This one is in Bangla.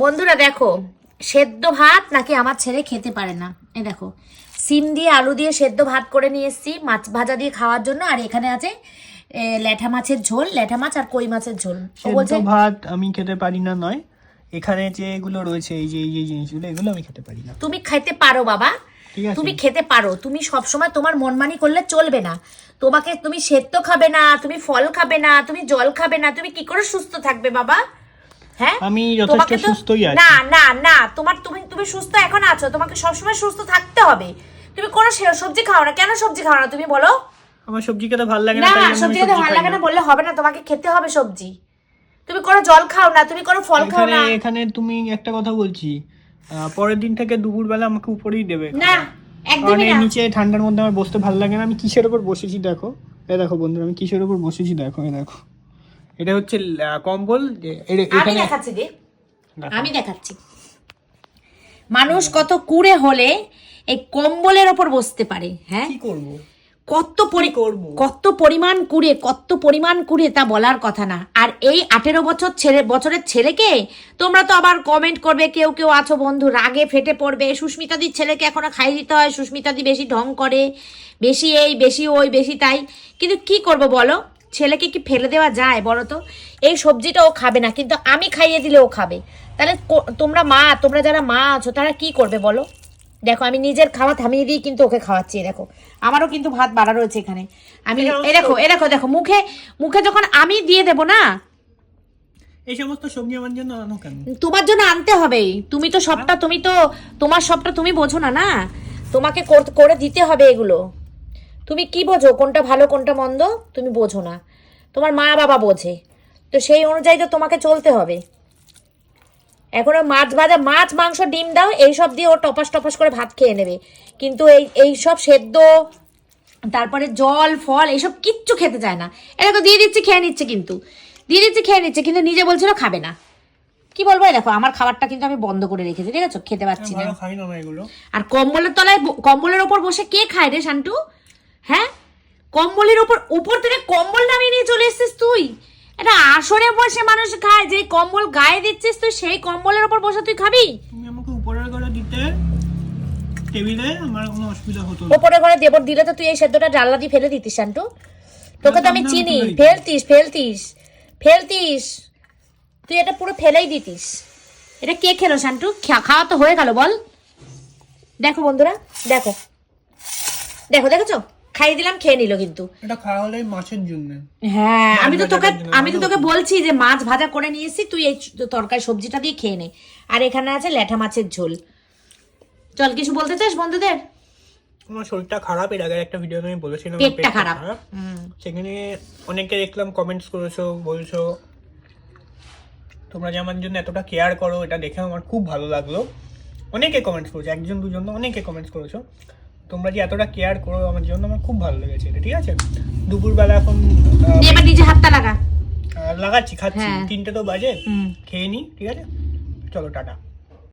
বন্ধুরা দেখো, সেদ্ধ ভাত নাকি আমার ছেলে খেতে পারে না। এই দেখো, সিম দিয়ে আলু দিয়ে সেদ্ধ ভাত করে নিয়ে এসেছি মাছ ভাজা দিয়ে খাওয়ার জন্য। আর এখানে আছে ল্যাঠা মাছের ঝোল, ল্যাঠা মাছ আর কই মাছের ঝোল। সেদ্ধ ভাত আমি খেতে পারি না নয়, এখানে যে এগুলো রয়েছে এই যে জিনিসগুলো, এগুলো আমি খেতে পারি না। তুমি খেতে পারো বাবা, তুমি খেতে পারো। তুমি সবসময় তোমার মনমানি করলে চলবে না। তোমাকে তুমি সেদ্ধ খাবে না, তুমি ফল খাবে না, তুমি জল খাবে না, তুমি কি করে সুস্থ থাকবে বাবা? হ্যাঁ, আমি যথেষ্ট সুস্থই আছি। না না না, তুমি সুস্থ এখন আছো, তোমাকে সবসময় সুস্থ থাকতে হবে। তুমি কোনো সবজি খাও না, কেন সবজি খাও না তুমি বলো? আমার সবজি খেতে ভালো লাগে না। না, সবজি খেতে ভালো লাগে না বললে হবে না, তোমাকে খেতে হবে সবজি। তুমি কোনো জল খাও না, তুমি কোনো ফল খাও না। এখানে তুমি একটা কথা বলছি, পরের দিন থেকে দুপুরবেলা আমাকে উপরেই দেবে না, একদমই না। নিচে ঠান্ডার মধ্যে আমার বসতে ভালো লাগে না। আমি কিসের উপর বসেছি দেখো, এই দেখো বন্ধুরা, আমি কিসের উপর বসেছি দেখো, এই দেখো, এটা হচ্ছে কম্বল। আমি দেখাচ্ছি রে, আমি দেখাচ্ছি। মানুষ কত কুড়ে হলে এই কম্বলের ওপর বসতে পারে। হ্যাঁ, কি করব, কত পরিমাণ কুড়ে তা বলার কথা না। আর এই 18 বছরের ছেলেকে তোমরা তো আবার কমেন্ট করবে, কেউ কেউ আছো বন্ধু রাগে ফেটে পড়বে, সুস্মিতাদির ছেলেকে এখনো খাই দিতে হয়, সুস্মিতাদি বেশি ঢং করে, বেশি এই বেশি ওই বেশি তাই। কিন্তু কি করব বলো, ছেলেকে কি ফেলে দেওয়া যায় বলো তো? এই সবজিটা ও খাবে না, কিন্তু আমি খাইয়ে দিলে ও খাবে। তাহলে তোমরা যারা মা আছো তারা কি করবে বলো? দেখো, আমি নিজের খাওয়া থামিয়ে দিয়ে কিন্তু ওকে খাওয়াচ্ছি। দেখো, আমারও কিন্তু ভাত বাড়া রয়েছে এখানে। আমি দেখো মুখে যখন আমি দিয়ে দেব না, এই সমস্ত সবজি আমার জন্য আনো কেন? তোমার জন্য আনতে হবে। তুমি তো তোমার সবটা তুমি বোঝো না, না তোমাকে করে দিতে হবে এগুলো। তুমি কি বোঝো কোনটা ভালো কোনটা মন্দ? তুমি বোঝো না, তোমার মা বাবা বোঝে। তো সেই অনুযায়ী তো তোমাকে চলতে হবে। এখনো মাছ ভাজা, মাছ মাংস ডিম দাও, এইসব দিয়ে ও টপাস করে ভাত খেয়ে নেবে। কিন্তু এই সব সেদ্ধ, তারপরে জল ফল এইসব কিচ্ছু খেতে চায় না। এরকম দিয়ে দিচ্ছি খেয়ে নিচ্ছে, কিন্তু নিজে বলছিল খাবে না। কি বলবো, দেখো আমার খাবারটা কিন্তু আমি বন্ধ করে রেখেছি, ঠিক আছে? খেতে পাচ্ছি না। আর কম্বলের তলায়, কম্বলের ওপর বসে কে খায় রে শান্টু? হ্যাঁ, কম্বলের উপর থেকে কম্বল নামিয়ে নিয়ে চলে এসেছিস তুই। এটা আসরে বসে মানুষ খায়, যে কম্বল গায়ে দিচ্ছিস তুই, সেই কম্বলের উপর বসে তুই খাবি? তুমি আমাকে উপরের ঘরে দিতে টেবিলে, আমার কোনো অসুবিধা হতো না। উপরের ঘরে দেবর দিলে তো তুই এই সেদ্ধটা জানলা দিয়ে ফেলে দিতিস শান্টু। তোকে তো আমি চিনি, ফেলতিস তুই, এটা পুরো ফেলেই দিতিস। এটা কে খেলো শান্টু? খাওয়া তো হয়ে গেল বল। দেখো বন্ধুরা, দেখেছো, খাইয়ে দিলাম, খেয়ে নিল। কিন্তু এটা খাওয়া হলে মাছের জন্য। হ্যাঁ, আমি তো তোকে বলছি যে মাছ ভাজা করে নিয়েছি, তুই এই তরকারি সবজিটা দিয়ে খেয়ে নে। আর এখানে আছে ল্যাঠা মাছের ঝোল। চল, কিছু বলতে চাস বন্ধুদের? আমার শরীরটা খারাপ, এর আগে একটা ভিডিওতে আমি বলেছিলাম পেটটা খারাপ। সেখানে অনেকে দেখলাম কমেন্টস করেছো, বলছো তোমরা যে আমার জন্য এতটা কেয়ার করো, এটা দেখে আমার খুব ভালো লাগলো। অনেকে কমেন্টস করেছো, একজন দুজন না, অনেকে কমেন্টস করেছো। তোমরা যে এতটা কেয়ার করো আমার জন্য, আমার খুব ভালো লেগেছে এটা, ঠিক আছে? দুপুরবেলা এখন এবার নিজে হাতটা লাগা। লাগাচ্ছি, খাচ্ছি, 3টে তো বাজে, খেয়ে নি, ঠিক আছে? চলো টাটা।